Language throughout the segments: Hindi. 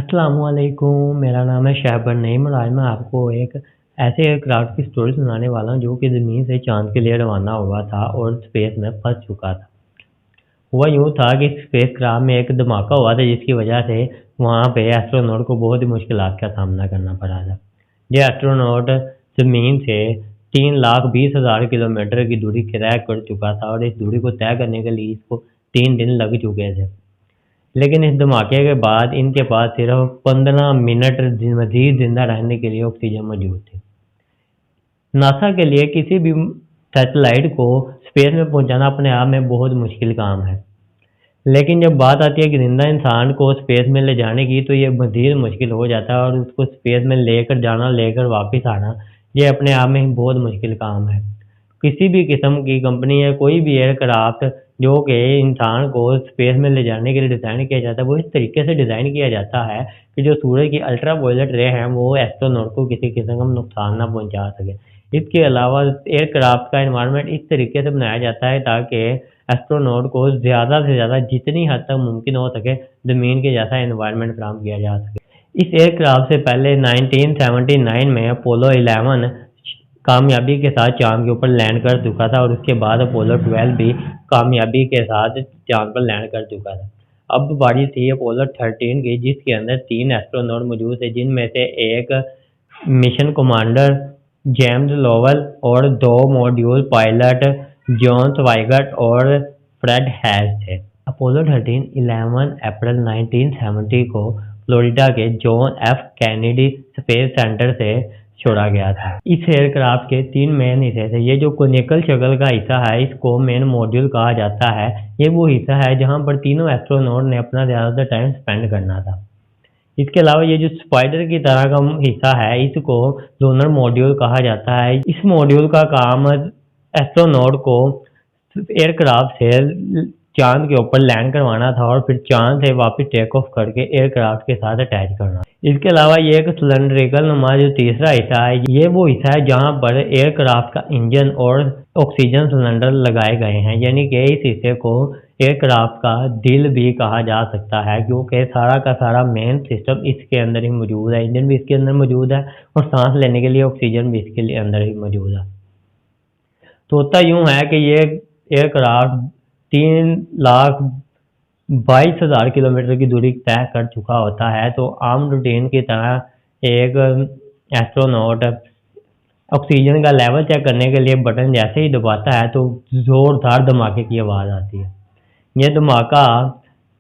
अस्सलामुअलैकुम, मेरा नाम है शहबर नईम और आज मैं आपको एक ऐसे एयरक्राफ्ट की स्टोरी सुनाने वाला हूँ जो कि ज़मीन से चाँद के लिए रवाना हुआ था और स्पेस में फंस चुका था। हुआ यूँ था कि स्पेसक्राफ्ट में एक धमाका हुआ था जिसकी वजह से वहाँ पे एस्ट्रोनॉट को बहुत ही मुश्किलात का सामना करना पड़ा था। ये एस्ट्रोनॉट ज़मीन से 3,20,000 किलोमीटर की दूरी तय कर चुका था और इस दूरी को तय करने के लिए इसको 3 दिन लग चुके थे। लेकिन इस धमाके के बाद इनके पास सिर्फ 15 मिनट मज़ीद ज़िंदा रहने के लिए ऑक्सीजन मौजूद थी। नासा के लिए किसी भी सैटेलाइट को स्पेस में पहुंचाना अपने आप में बहुत मुश्किल काम है। लेकिन जब बात आती है कि ज़िंदा इंसान को स्पेस में ले जाने की तो ये मज़ीद मुश्किल हो जाता है और उसको स्पेस में लेकर जाना, लेकर वापस आना, ये अपने आप में ही बहुत मुश्किल काम है। किसी भी किस्म की कंपनी या कोई भी एयरक्राफ्ट जो कि इंसान को स्पेस में ले जाने के लिए डिज़ाइन किया जाता है, वो इस तरीके से डिज़ाइन किया जाता है कि जो सूरज की अल्ट्रावायलेट रे हैं, वो एस्ट्रोनॉट को किसी किस्म का नुकसान ना पहुँचा सके। इसके अलावा एयरक्राफ्ट का एनवायरनमेंट इस तरीके से बनाया जाता है ताकि एस्ट्रोनॉट को ज़्यादा से ज़्यादा जितनी हद तक मुमकिन हो सके, ज़मीन के जैसा एनवायरनमेंट फराहम किया जा सके। इस एयरक्राफ्ट से पहले 1979 में अपोलो 11 कामयाबी के साथ चाँद के ऊपर लैंड कर चुका था और उसके बाद अपोलो 12 भी कामयाबी के साथ चाँद पर लैंड कर चुका था। अब बारी थी अपोलो 13 की जिसके अंदर 3 एस्ट्रोनॉट मौजूद थे जिनमें से एक मिशन कमांडर जेम्स लोवेल और 2 मॉड्यूल पायलट जॉन स्वाइगर्ट और फ्रेड हैश थे। अपोलो 13 11 अप्रैल 1970 को फ्लोरिडा के John F Kennedy space centre से छोड़ा गया था। इस एयरक्राफ्ट के 3 मेन हिस्से थे। ये जो कोनिकल शक्ल का हिस्सा है इसको मेन मॉड्यूल कहा जाता है। ये वो हिस्सा है जहाँ पर तीनों एस्ट्रोनॉट ने अपना ज़्यादातर टाइम स्पेंड करना था। इसके अलावा ये जो स्पाइडर की तरह का हिस्सा है इसको डोनर मॉड्यूल कहा जाता है। इस मॉड्यूल का काम एस्ट्रोनॉट को एयरक्राफ्ट से चांद के ऊपर लैंड करवाना था और फिर चांद से वापस टेक ऑफ करके एयरक्राफ्ट के साथ अटैच करना। इसके अलावा ये एक सिलेंड्रिकल नुमा जो तीसरा हिस्सा है, ये वो हिस्सा है जहां पर एयरक्राफ्ट का इंजन और ऑक्सीजन सिलेंडर लगाए गए हैं, यानी कि इस हिस्से को एयरक्राफ्ट का दिल भी कहा जा सकता है क्योंकि सारा का सारा मेन सिस्टम इसके अंदर ही मौजूद है। इंजन भी इसके अंदर मौजूद है और सांस लेने के लिए ऑक्सीजन भी इसके अंदर ही मौजूद है। तो होता यूँ है कि ये एयरक्राफ्ट 3,22,000 किलोमीटर की दूरी तय कर चुका होता है। तो आम रूटीन की तरह एक एस्ट्रोनॉट ऑक्सीजन का लेवल चेक करने के लिए बटन जैसे ही दबाता है तो ज़ोरदार धमाके की आवाज़ आती है। यह धमाका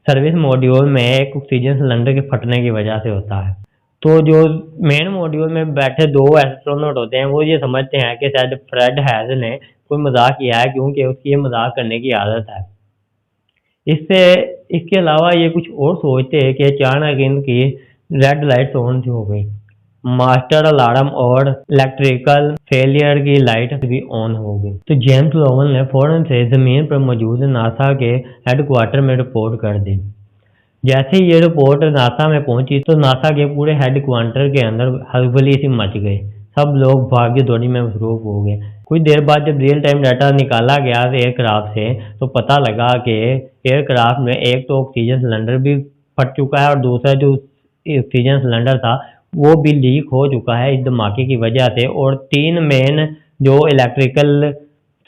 सर्विस मॉड्यूल में एक ऑक्सीजन सिलेंडर के फटने की वजह से होता है। तो जो मेन मॉड्यूल में बैठे 2 एस्ट्रोनॉट होते हैं वो ये समझते हैं कि शायद फ्रेड हैज ने कोई मजाक किया है क्योंकि उसकी ये मजाक करने की आदत है। इससे इसके अलावा ये कुछ और सोचते हैं कि अचानक इनकी रेड लाइट्स ऑन हो गई, मास्टर अलार्म और इलेक्ट्रिकल फेलियर की लाइट भी ऑन हो गई। तो जेम्स लोवेल ने फौरन से जमीन पर मौजूद नासा के हेडक्वार्टर में रिपोर्ट कर दी। जैसे ही ये रिपोर्ट नासा में पहुंची तो नासा के पूरे हेडक्वार्टर के अंदर हलबली सी मच गई। सब लोग भाग्य दौड़ी में मसरूफ हो गए। कुछ देर बाद जब रियल टाइम डाटा निकाला गया एयरक्राफ्ट से तो पता लगा कि एयरक्राफ्ट में एक तो ऑक्सीजन सिलेंडर भी फट चुका है और दूसरा जो ऑक्सीजन सिलेंडर था वो भी लीक हो चुका है इस धमाके की वजह से। और 3 मेन जो इलेक्ट्रिकल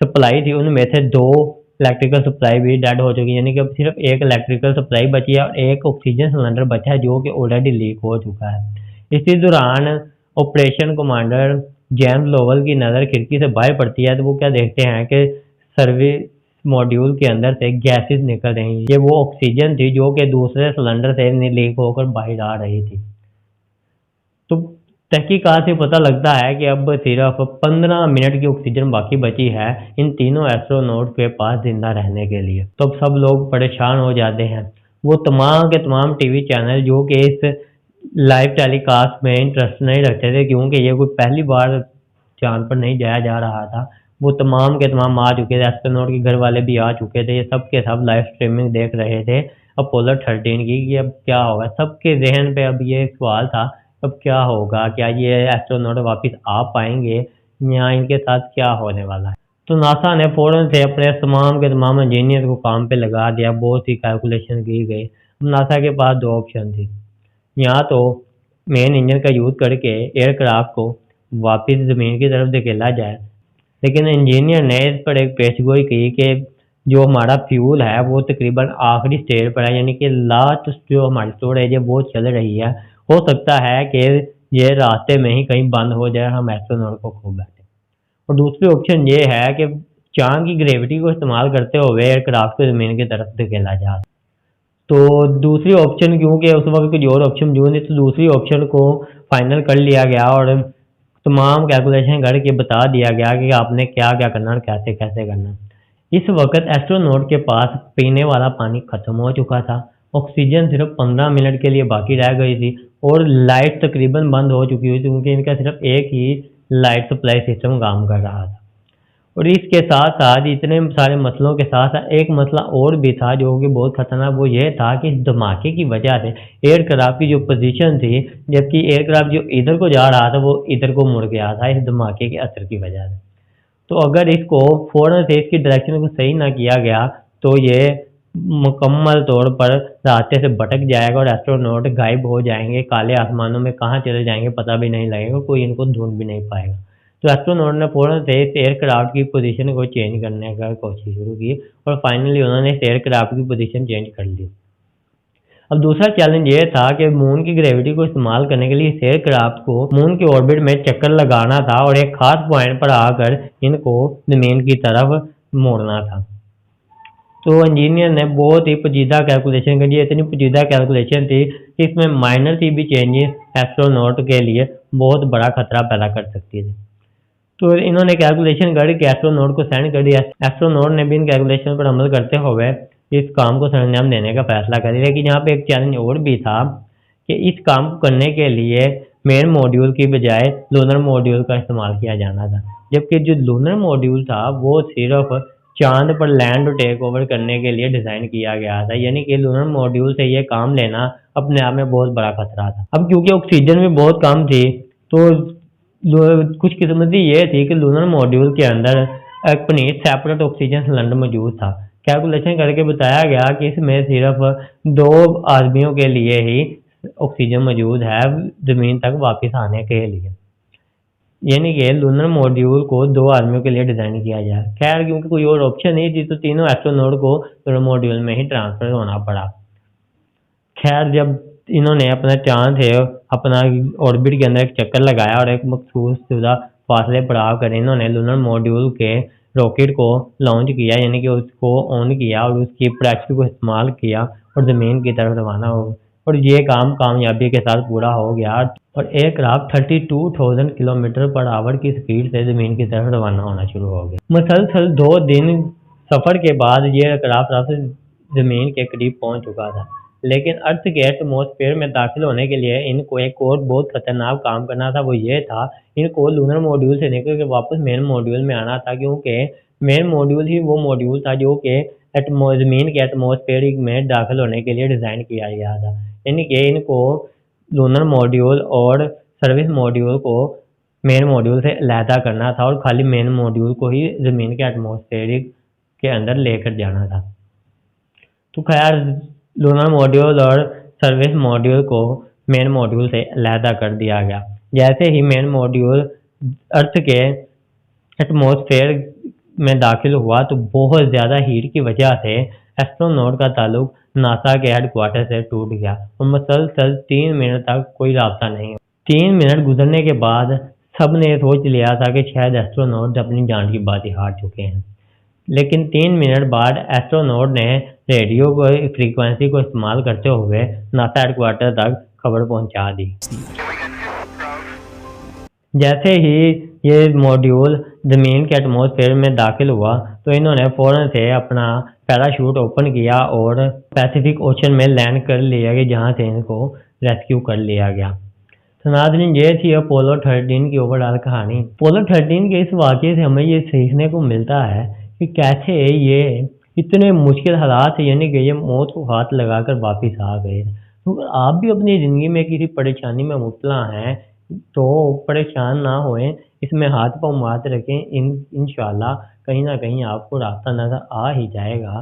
सप्लाई थी उनमें से 2 इलेक्ट्रिकल सप्लाई भी डेड हो चुकी है, यानी कि अब सिर्फ एक इलेक्ट्रिकल सप्लाई बची है और एक ऑक्सीजन सिलेंडर बचा है जो कि ऑलरेडी लीक हो चुका है। इसी दौरान ऑपरेशन कमांडर जेम्स लोवेल की नज़र खिड़की से बाहर पड़ती है तो वो क्या देखते हैं कि सर्विस मॉड्यूल के अंदर से गैसेस निकल रही हैं। ये वो ऑक्सीजन थी जो कि दूसरे सिलेंडर से लीक होकर बाहर आ रही थी। तो तहकीकात से पता लगता है कि अब सिर्फ 15 मिनट की ऑक्सीजन बाकी बची है इन तीनों एस्ट्रोनॉट के पास जिंदा रहने के लिए। तो अब सब लोग परेशान हो जाते हैं। वो तमाम के तमाम टीवी चैनल जो कि इस लाइव टेलीकास्ट में इंटरेस्ट नहीं रखते थे क्योंकि ये कोई पहली बार चांद पर नहीं जाया जा रहा था, वो तमाम के तमाम आ चुके थे। एस्ट्रोनॉट के घर वाले भी आ चुके थे। ये सब के सब लाइव स्ट्रीमिंग देख रहे थे अपोलो 13 की कि अब क्या होगा। सबके जहन पे अब ये सवाल था अब क्या होगा, क्या ये एस्ट्रोनॉट वापस आ पाएंगे या इनके साथ क्या होने वाला है। तो नासा ने फ़ौरन से अपने तमाम के तमाम इंजीनियर को काम पे लगा दिया। बहुत सी कैलकुलेशन की गई। नासा के पास 2 ऑप्शन थी। यहाँ तो मेन इंजन का यूज़ करके एयरक्राफ्ट को वापस ज़मीन की तरफ धकेला जाए, लेकिन इंजीनियर ने इस पर एक पेशगोई की कि जो हमारा फ्यूल है वो तकरीबन आखिरी स्टेज पर है, यानी कि लास्ट जो हमारी स्टोरेज है वो चल रही है। हो सकता है कि ये रास्ते में ही कहीं बंद हो जाए, हम एस्ट्रोनॉट को खो बैठे। और दूसरी ऑप्शन ये है कि चाँद की ग्रेविटी को इस्तेमाल करते हुए एयरक्राफ्ट को ज़मीन की तरफ धकेला जाए। तो दूसरी ऑप्शन, क्योंकि उस वक्त कोई और ऑप्शन मौजूद नहीं, तो दूसरी ऑप्शन को फाइनल कर लिया गया और तमाम कैलकुलेशन करके बता दिया गया कि आपने क्या क्या करना और कैसे कैसे करना। इस वक्त एस्ट्रोनॉट के पास पीने वाला पानी खत्म हो चुका था, ऑक्सीजन सिर्फ 15 मिनट के लिए बाकी रह गई थी और लाइट तकरीबन बंद हो चुकी हुई थी, क्योंकि इनका सिर्फ एक ही लाइट सप्लाई सिस्टम काम कर रहा था। और इसके साथ साथ इतने सारे मसलों के साथ साथ एक मसला और भी था जो कि बहुत खतरनाक, वो ये था कि इस धमाके की वजह से एयरक्राफ्ट की जो पोजीशन थी, जबकि एयरक्राफ्ट जो इधर को जा रहा था वो इधर को मुड़ गया था इस धमाके के असर की वजह से। तो अगर इसको फ़ौरन से इसकी डायरेक्शन को सही ना किया गया तो ये मुकम्मल तौर पर रास्ते से भटक जाएगा और एस्ट्रोनॉट गायब हो जाएंगे, काले आसमानों में कहाँ चले जाएंगे पता भी नहीं लगेगा, कोई इनको ढूंढ भी नहीं पाएगा। तो एस्ट्रोनॉट ने फ़ौरन से इस एयरक्राफ्ट की पोजीशन को चेंज करने का कोशिश शुरू की और फाइनली उन्होंने इस एयरक्राफ्ट की पोजीशन चेंज कर ली। अब दूसरा चैलेंज ये था कि मून की ग्रेविटी को इस्तेमाल करने के लिए इस एयरक्राफ्ट को मून के ऑर्बिट में चक्कर लगाना था और एक खास पॉइंट पर आकर इनको ज़मीन की तरफ मोड़ना था। तो इंजीनियर ने बहुत ही पेचीदा कैलकुलेशन करी, इतनी पेचीदा कैलकुलेशन थी कि इसमें माइनर सी भी चेंजेस एस्ट्रोनॉट के लिए बहुत बड़ा खतरा पैदा कर सकती थी। तो इन्होंने कैलकुलेशन करके एस्ट्रोनॉट को सेंड कर दिया। एस्ट्रोनॉट ने भी इन कैलकुलेशन पर अमल करते हुए इस काम को सरंजाम देने का फैसला कर लिया। लेकिन यहाँ पे एक चैलेंज और भी था कि इस काम को करने के लिए मेन मॉड्यूल की बजाय लूनर मॉड्यूल का इस्तेमाल किया जाना था, जबकि जो लूनर मॉड्यूल था वो सिर्फ चांद पर लैंड और टेक ओवर करने के लिए डिज़ाइन किया गया था, यानी कि लूनर मॉड्यूल से ये काम लेना अपने आप में बहुत बड़ा खतरा था। अब क्योंकि ऑक्सीजन भी बहुत कम थी तो कुछ किस्मती ये थी कि लूनर मॉड्यूल के अंदर अपनी सेपरेट ऑक्सीजन सिलेंडर मौजूद था। कैलकुलेशन करके बताया गया कि इसमें सिर्फ 2 आदमियों के लिए ही ऑक्सीजन मौजूद है ज़मीन तक वापस आने के लिए, यानी कि लूनर मॉड्यूल को 2 आदमियों के लिए डिज़ाइन किया जाए। खैर क्योंकि कोई और ऑप्शन नहीं थी तो तीनों एस्ट्रोनॉट को लूनर मॉड्यूल में ही ट्रांसफ़र होना पड़ा। खैर जब इन्होंने अपना चांद है अपना ऑर्बिट के अंदर एक चक्कर लगाया और एक मखसूस शुदा फासले पार कर इन्होंने लूनर मॉड्यूल के रॉकेट को लॉन्च किया, यानी कि उसको ऑन किया और उसकी प्रैक्टिस को इस्तेमाल किया और ज़मीन की तरफ रवाना हो, और ये काम कामयाबी के साथ पूरा हो गया और एयरक्राफ्ट 32,000 किलोमीटर पर आवर की स्पीड से ज़मीन की तरफ रवाना होना शुरू हो गया। मुसलसल 2 दिन सफ़र के बाद ये एयरक्राफ्ट ज़मीन के करीब पहुंच चुका था, लेकिन अर्थ के एटमॉस्फेयर में दाखिल होने के लिए इनको एक और बहुत खतरनाक काम करना था। वो ये था, इनको लूनर मॉड्यूल से निकल के वापस मेन मॉड्यूल में आना था, क्योंकि मेन मॉड्यूल ही वो मॉड्यूल था जो कि ज़मीन के एटमॉस्फेयर में दाखिल होने के लिए डिज़ाइन किया गया था। यानी कि इनको लूनर मॉड्यूल और सर्विस मॉड्यूल को मेन मॉड्यूल से अलहदा करना था और खाली मेन मॉड्यूल को ही ज़मीन के एटमॉस्फेयर के अंदर लेकर जाना था। तो खैर लूनर मॉड्यूल और सर्विस मॉड्यूल को मेन मॉड्यूल से अलहदा कर दिया गया। जैसे ही मेन मॉड्यूल अर्थ के एटमॉस्फेयर में दाखिल हुआ तो बहुत ज़्यादा हीट की वजह से एस्ट्रोनॉट का ताल्लुक नासा के हेडक्वार्टर से टूट गया और मुसलसल 3 मिनट तक कोई रास्ता नहीं हुआ। 3 मिनट गुजरने के बाद सब ने सोच लिया था कि शायद एस्ट्रोनॉट अपनी जान की बाजी हार चुके हैं, लेकिन 3 मिनट बाद एस्ट्रोनॉट ने रेडियो को फ्रीक्वेंसी को इस्तेमाल करते हुए नासा हेडक्वार्टर तक खबर पहुंचा दी। जैसे ही ये मॉड्यूल ज़मीन के एटमॉस्फेयर में दाखिल हुआ तो इन्होंने फ़ौरन से अपना पैराशूट ओपन किया और पैसिफिक ओशन में लैंड कर लिया कि जहां से इनको रेस्क्यू कर लिया गया। तो नाज़रीन, ये थी अपोलो 13 की ओवरऑल कहानी। अपोलो 13 के इस वाक़ये से हमें ये सीखने को मिलता है कि कैसे ये इतने मुश्किल हालात से, यानी कि ये मौत को हाथ लगाकर वापस आ गए। तो अगर आप भी अपनी ज़िंदगी में किसी परेशानी में मुब्तला हैं तो परेशान ना होएं, इसमें हाथ पाँव मारते रखें, इंशाल्लाह कहीं ना कहीं आपको रास्ता नज़र आ ही जाएगा।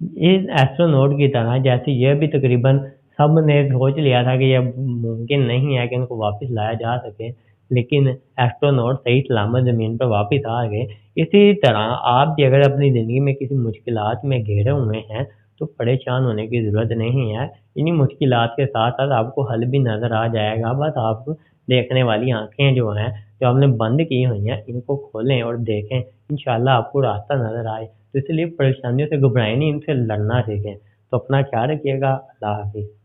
इस एस्ट्रोनॉट की तरह जैसे ये भी तकरीबन सब ने सोच लिया था कि ये मुमकिन नहीं है कि इनको वापस लाया जा सके, लेकिन एस्ट्रोनॉट सही सलामत ज़मीन पर वापस आ गए। इसी तरह आप भी अगर अपनी ज़िंदगी में किसी मुश्किलात में घिरे हुए हैं, तो परेशान होने की ज़रूरत नहीं है। इन्हीं मुश्किलात के साथ-साथ आपको हल भी नज़र आ जाएगा। बस आप देखने वाली आँखें जो हैं, जो आपने बंद की हुई हैं, इनको खोलें और देखें। इंशाअल्लाह आपको रास्ता नज़र आए। तो इसलिए परेशानियों से घबराएँ नहीं, इनसे लड़ना सीखें। तो अपना ख्याल रखिएगा। अल्लाह हाफ़िज़।